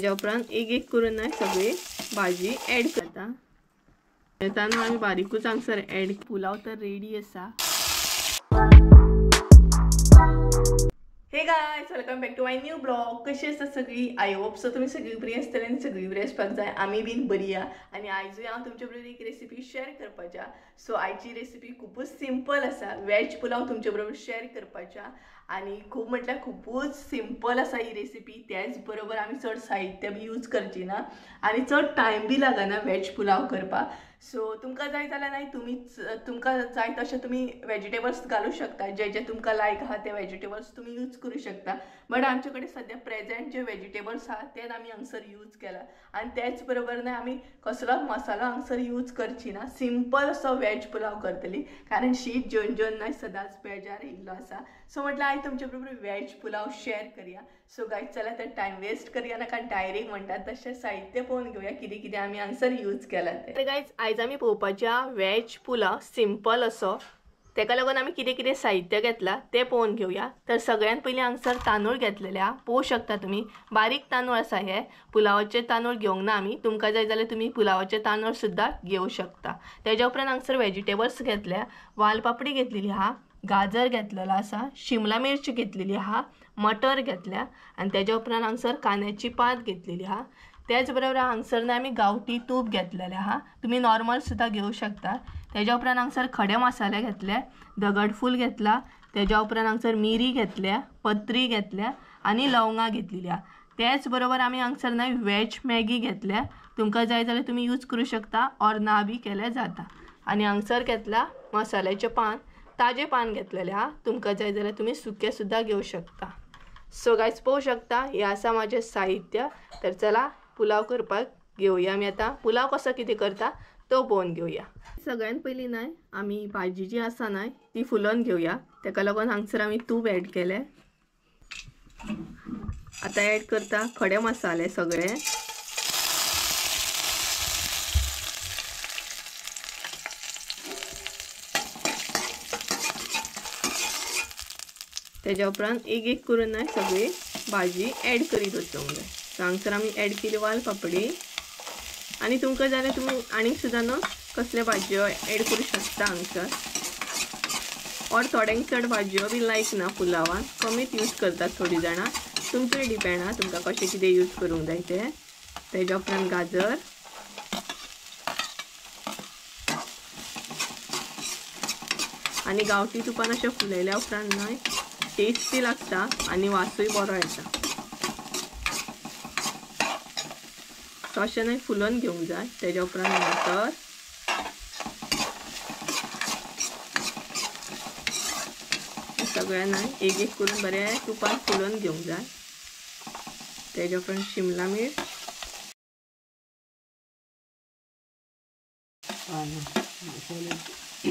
त्याच्या उपरांत एक एक करून सगळी भाजी ॲड करता। तांदूळ आम्ही बारीकूच हांगसर ॲड। पुलाव तर रेडी आसा। Hey guys, welcome back to my new blog. कशी आसा सगळी? आय होप सो तुम्ही सगळी बरी आसतली आनी सगळी बरी आसपाक जाय। आमी बीन बरी आ। आनी आयजूय हांव तुमचे बरोबर एक रेसिपी शेअर करपाच्या। सो आयची रेसिपी खूपच सिंपल आसा। वेज पुलाव तुमचे बरोबर शेअर करपाच्या आणि खूप म्हटल्यार खूपच सिंपल आसा ही रेसिपी। त्याच बरोबर आमी चड साहित्य बी यूज करची ना आणि चड टाइम बी लागना वेज पुलाव करपाक। सो तुमकां जाय जाल्यार नाही तुमकां जाय तशें तुम्ही वेजिटेबल्स घालू शकता। जे जे तुमकां लायक आहा ते वेजिटेबल्स तुम्ही यूज करू शकता। बट आमचे कडेन सद्या प्रेजेंट जे वेजिटेबल्स आहा तेच आमी हांगसर यूज केला। आणि त्याच बरोबर ना आमी कसलो मसालो हांगसर यूज करची ना। सिंपल असो वेज पुलाव करतली, कारण शीत जेवन जेवन ना सदांच बेजार येयल्लो आसा। सो म्हटल्यार आयज तुमचे बरोबर वेज पुलाव शेअर करूया। सो गाइस चला तर टाइम वेस्ट करूया नाका, डायरेक्ट म्हणतात तशें साहित्य पळोवन घेऊया कितें कितें आमी हांगसर यूज केला ते। गाइस आयज आमी पळोवपाच्या वेज पुलाव सिंपल असो, तेका लागून आमी कितें कितें साहित्य घेतला ते पळोवन घेऊया। तर सगळ्यात पयलीं हांगसर तांदूळ घेतलेले आहा। पळोवं शकता तुम्ही बारीक तांदूळ आसा। हे पुलावाचे तांदूळ घेवंक ना आमी, तुमकां जाय जाल्यार तुम्ही पुलावाचे तांदूळ सुद्धा घेवं शकता। त्याच्या उपरांत हांगसर वेजिटेबल्स घेतल्या। वालपापडी घेतलेली आहा, गाजर घेतलेलो आसा, शिमला मिरची घेतलेली आहा, मटर घेतल्या आणि त्याच्या उपरांत हांगसर कांद्याची पात घेतलेली आहा। त्याच बरोबर हांगसर ना आमी गावठी तूप घेतलेले आहा, तुम्ही नॉर्मल सुद्धा घेवं शकता। त्याच्या उपरांत हांगसर खडे मसाले घेतले, दगडफूल घेतला, त्याच्या उपरांत हांगसर मिरी घेतल्या, पत्री घेतल्या आणि लवंगा घेतलेली आहा। त्याच बरोबर आमी हांगसर ना वेज मॅगी घेतल्या, तुमकां जाय जाल्यार तुम्ही यूज करू शकता और ना बी केले जाता। आणि हांगसर घेतला मसाल्याचे पान, ताजे पान घेतलेले आहा, तुमकां जाय जाल्यार तुम्ही सुके सुद्धा घेवं शकता। सो गाइस पळोवं शकता हे आसा माझे साहित्य। तर चला पुलाव करपाक घेवया। आमी आता पुलाव कसो कितें करता तो पळोवन घेवया। सगळ्यात पयलीं ना आमी भाजी जी आसा ना ती फुलोवन घेवया। तेका लागून हांगसर आमी तूप ॲड केले। आता ॲड करता खडे मसाले सगळे। त्याच्या उपरांत एक एक करून ना सगळी भाजी ॲड करीत वचूंक जाय। सो हांगसर आमी ॲड केली वालपापडी आणि तुमकां जाल्यार तुम्ही आनी सुद्दां न्हू कसले भाजयो ॲड करू शकता हांगसर। और थोड्यांक चड भाजयो बी लायक ना पुलावान, कमीच यूज करतात थोडी जाणां, तुमचेर डिपेंड आहा तुमकां कशें कितें यूज करूंक जाय ते। त्याच्या उपरांत गाजर आणि गावठी तुपान अशें फुलयल्या उपरांत ना टेस्टी लागता आणि वासूय बरो येता। सो अशें न्हय फुलोवन घेवंक जाय। त्याच्या उपरांत नंतर सगळ्यांना एक एक करून बरें तुपान फुलोवन घेवंक जाय। त्याच्या उपरांत शिमला मिर्च,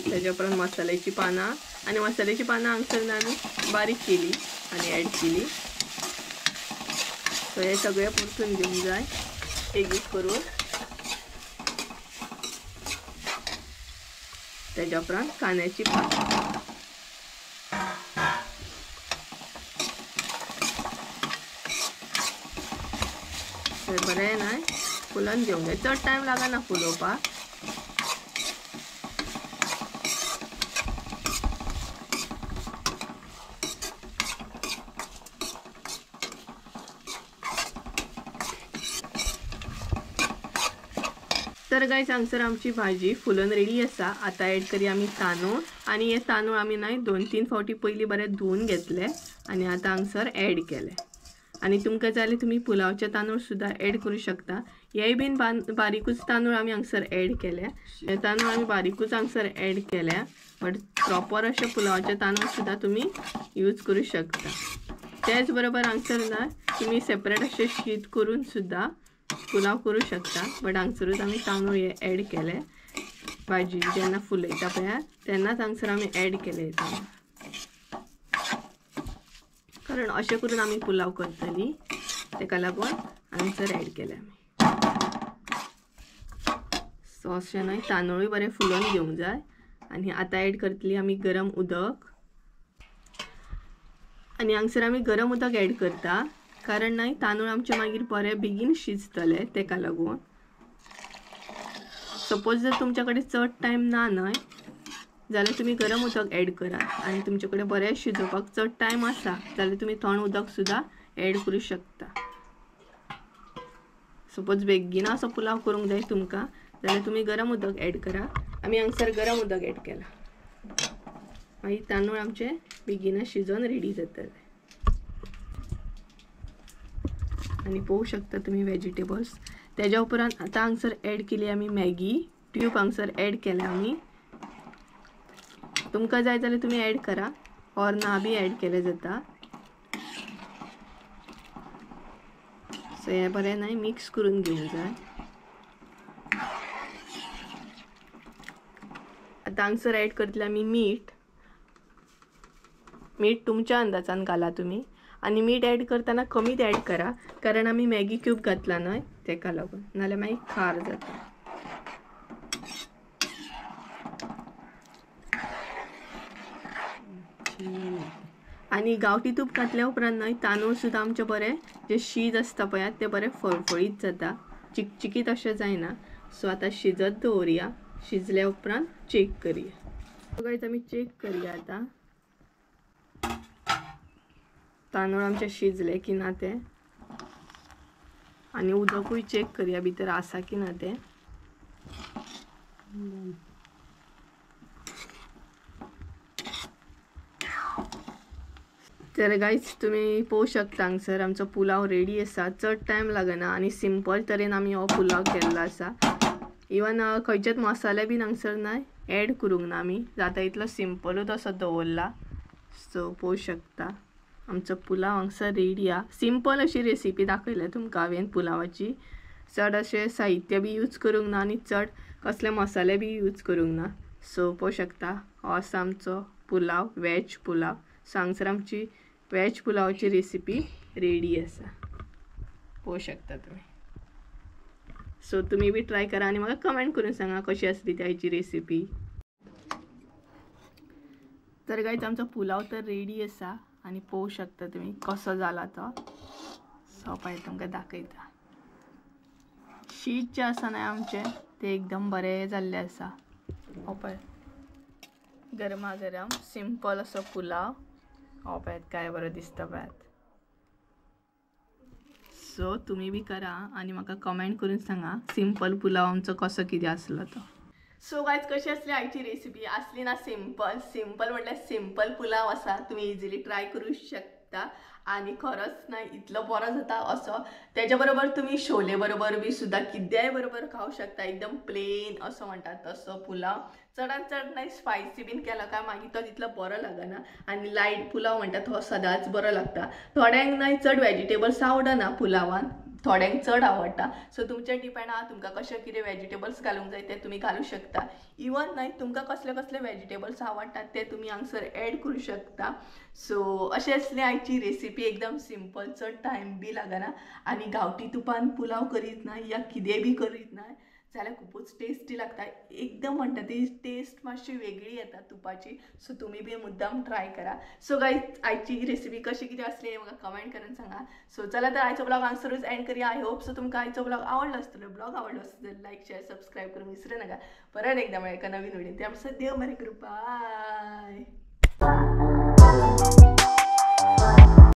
त्याच्या उपरांत मसाल्याची पानां आणि मसाल्याची पानां हांगसर आमी बारीक केली आणि ॲड केली। सो हे सगळे परतून घेवंक जाय एक एक करून। त्याच्या उपरांत कांद्याची पात, तर बरें ना फुलोवन घेवंक जाय। चड टायम लागना फुलोवपाक। तर गाइस हांगसर आमची भाजी फुलोवन रेडी आसा। आता ॲड करूया आमी तांदूळ आणि हे तांदूळ आमी ना 2-3 फावटी पयलीं बरें धुवन घेतले आणि आता हांगसर ॲड केले। आणि तुमकां जाल्यार तुम्ही पुलावचे तांदूळ सुद्धा ॲड करू शकता। हे बीन बारीकूच तांदूळ आमी हांगसर ॲड केले। हे तांदूळ आमी बारीकूच हांगसर ॲड केल्या, बट प्रॉपर अशे पुलावाचे तांदूळ सुद्धा तुम्ही यूज करू शकता। त्याच बरोबर हांगसर ना तुम्ही सेपरेट असे शीत करून सुद्धा पुलाव करू शकता, बट हांगसरूच आमी तांदूळ हे ॲड केले। भाजी जेन्ना फुलयता पळय तेन्नाच हांगसर आमी ॲड केले तांदूळ, कारण अशें करून आमी पुलाव करतली तेका लागून हांगसर ॲड केले आमी। सो अशें न्हय तांदूळूय बरें फुलोवन घेवंक जाय। आणि आता ॲड करतली आमी गरम उदक आणि हांगसर आमी गरम उदक ॲड करता। कारण नाही तांदूळ आमचे मागीर बरे बेगीन शिजतले तेका लागून. सपोज जर तुमच्याकडे चड टाइम ना न्हय जाल्यार तुम्ही गरम उदक ॲड करा आणि तुमच्याकडे बरें शिजोवपाक चड टाइम आसा जाल्यार तुम्ही थंड उदक सुद्धा ॲड करू शकता. सपोज बेगीन असो पुलाव करूंक जाय तुमकां जाल्यार तुम्ही गरम उदक ॲड करा. आमी हांगसर गरम उदक ॲड केला. मागीर तांदूळ आमचे बेगीन शिजोन रेडी जातले. आणि पळोवू शकता तुम्ही व्हेजिटेबल्स. त्याच्या उपरांत आता हांगसर ॲड केली आमी मॅगी ट्यूब हांगसर ॲड केल्या आमी. तुमकां जाय जाल्यार तुम्ही ॲड करा ऑर ना बी ॲड केले जाता. सो हे बरें नाही मिक्स करून घेवंक जाय. आता हांगसर ॲड करतले आमी मीठ. मीठ तुमच्या अंदाजान घाला तुम्ही आणि मीठ ॲड करताना कमीच ॲड करा कारण आमी मॅगी क्यूब घातला न्हय तेका लागून नाल्यार मागीर खार जाता. आणि गावठी तूप घातल्या उपरांत न्हय तांदूळ सुद्धा आमचे बरें जे शीज आसता पळयात ते बरें फळफळीत जाता. चिकचिकीत अशें जायना. सो आता शिजत दवरया. शिजल्या उपरांत चेक करूया. गायज आमी चेक करूया आता तांदूळ आमचे शिजले की ना ते. आणि उदकूय चेक करूया भितर आसा की ना ते. तर गायज तुम्ही पळोवू शकता हांगसर आमचो पुलाव रेडी आसा. चड टाइम लागना आणि सिंपल तरेन आमी हो पुलाव केल्लो आसा. इवन खंयचेच मसाले बीन हांगसर ना ॲड करूंक ना आमी. जाता इतलो सिंपलूच असो दवरला. सो पळोवू शकता आमचो पुलाव हांगसर रेडी हा. सिंपल अशी रेसिपी दाखयल्या तुमकां हांवें पुलावाची. चड अशें साहित्य बी यूज करूंक ना आणि चड कसले मसाले बी यूज करूंक ना. सो पळोवू शकता हो आसा आमचो पुलाव वेज पुलाव. सो हांगसर आमची वेज पुलावाची रेसिपी रेडी आसा. पळोवू शकता तुम्ही. सो तुम्ही बी ट्राय करा आणि म्हाका कमेंट करून सांगा कशी आसली त्याची रेसिपी. तर गायज आमचो पुलाव तर रेडी आसा आणि पळोवू शकता तुम्ही कसो जाला तो. सो पळय तुमकां दाखयता. शीत जे आसा न्हय आमचे ते एकदम बरें जाल्ले आसा. हो पळय गरमा गरम सिंपल असो पुलाव. हो पळयात काय बरो दिसता पळयात. सो तुम्ही बी करा आणि म्हाका कमेंट करून सांगा सिंपल पुलाव आमचो कसो कितें आसलो तो. सो गायज कशी असली आयची रेसिपी असली ना सिंपल. सिंपल म्हटल्यार सिंपल पुलाव आसा. तुम्ही इजिली ट्राय करू शकता आणि खरंच ना इतलो बरो जाता असो. त्याच्या बरोबर तुम्ही शोले बरोबर बी सुद्धा किद्याय बरोबर खाऊ शकता. एकदम प्लेन असो म्हणतात तसो पुलाव. चडांत चड नाही स्पायसी बीन केला काय मागीर तो तितलो बरो लागना. आणि लायट पुलाव म्हणटा तो सदांच बरो लागता. थोड्यांक नाही चड व्हेजिटेबल्स आवडना पुलावान. थोड्यांक चड आवडटा. सो तुमचेर डिपेंड आहा तुमकां कशें कितें व्हेजिटेबल्स घालूंक जाय ते तुम्ही घालू शकता. इवन नाही तुमकां कसले कसले व्हेजिटेबल्स आवडटात ते तुम्ही हांगसर ॲड करू शकता. सो अशी असली आयची रेसिपी एकदम सिंपल. चड टाइम बी लागना आणि गावठी तुपान पुलाव करीत ना या कितें बी करीत ना जाल्यार खूपच टेस्टी लागता. एकदम म्हणटा ती टेस्ट मातशी वेगळी येता तुपाची. सो तुम्ही बी मुद्दाम ट्राय करा. सो गायज आयची रेसिपी कशी कितें असली हे म्हाका कमेंट करून सांगा. सो चला तर आयचो ब्लॉग हांगसरूच एंड करूया. आय होप सो तुमकां आयचो ब्लॉग आवडलो आसतलो. ब्लॉग आवडलो आसतलो तर लाईक शेअर सबस्क्राईब करूंक विसरू नका. परत एकदा मेळया एका नवीन व्हिडिओ. त्यामुळे देव बरें करूं. बाय.